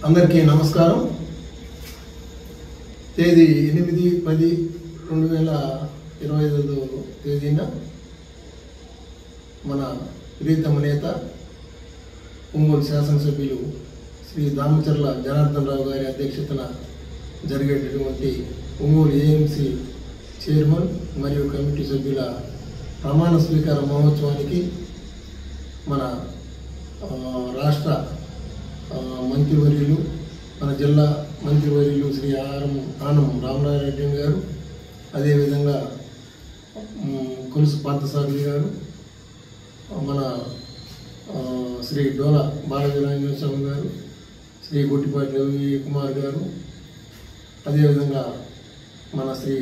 అందరికీ నమస్కారం. తేదీ 8-10-2025 తేదీన మన ప్రీతమ నేత ఒంగోలు శాసనసభ్యులు శ్రీ దామచర్ల జనార్దన్ రావు గారి అధ్యక్షతన జరిగేటటువంటి ఒంగోలు ఏఎంసీ చైర్మన్ మరియు కమిటీ సభ్యుల ప్రమాణ స్వీకార మహోత్సవానికి మన రాష్ట్ర మంత్రివర్యులు, మన జిల్లా మంత్రివర్యులు శ్రీ ఆనం రామనారాయణ గారు, అదేవిధంగా కొలుసు పార్థసారథి గారు, మన శ్రీ డోల బాలవీరాంజనేయ స్వామి గారు, శ్రీ గొట్టిపాటి రవి కుమార్ గారు, అదేవిధంగా మన శ్రీ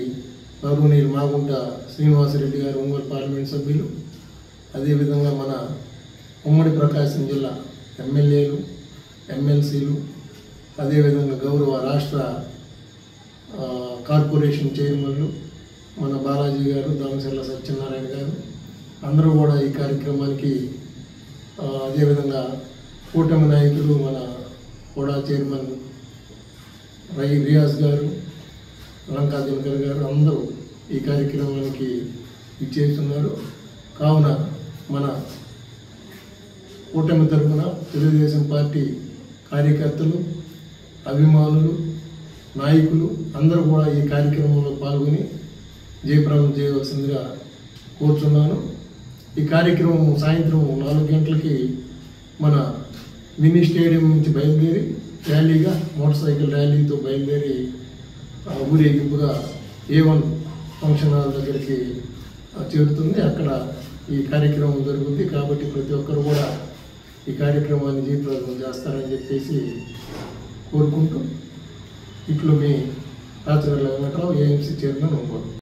గౌరవనీయులు మాగుంట శ్రీనివాసరెడ్డి గారు ఒంగోలు పార్లమెంట్ సభ్యులు, అదేవిధంగా మన ఉమ్మడి ప్రకాశం జిల్లా ఎమ్మెల్యేలు, ఎమ్మెల్సీలు, అదేవిధంగా గౌరవ రాష్ట్ర కార్పొరేషన్ చైర్మన్లు మన బాలాజీ గారు, దామచర్ల సత్యనారాయణ గారు అందరూ కూడా ఈ కార్యక్రమానికి, అదేవిధంగా కూటమి నాయకులు మన కోడా చైర్మన్ రియాజ్ గారు, లంకా దినకర్ గారు అందరూ ఈ కార్యక్రమానికి ఇచ్చేస్తున్నారు. కావున మన కూటమి తరఫున తెలుగుదేశం పార్టీ కార్యకర్తలు, అభిమానులు, నాయకులు అందరూ కూడా ఈ కార్యక్రమంలో పాల్గొని జయప్రదం చేయవలసిందిగా కోరుచున్నాను. ఈ కార్యక్రమం సాయంత్రం 4 గంటలకి మన మినీ స్టేడియం నుంచి బయలుదేరి ర్యాలీగా, మోటార్ సైకిల్ ర్యాలీతో బయలుదేరి ఊరేగింపుగా A1 ఫంక్షన్ హాల్ దగ్గరికి చేరుతుంది. అక్కడ ఈ కార్యక్రమం జరుగుతుంది. కాబట్టి ప్రతి ఒక్కరు కూడా ఈ కార్యక్రమాన్ని జయప్రదం చేస్తారని చెప్పేసి కోరుకుంటూ, ఇట్లు మీ రాచగల్ల వెంకటరావు, ఏఎంసీ చైర్మన్ ఒంగోలు.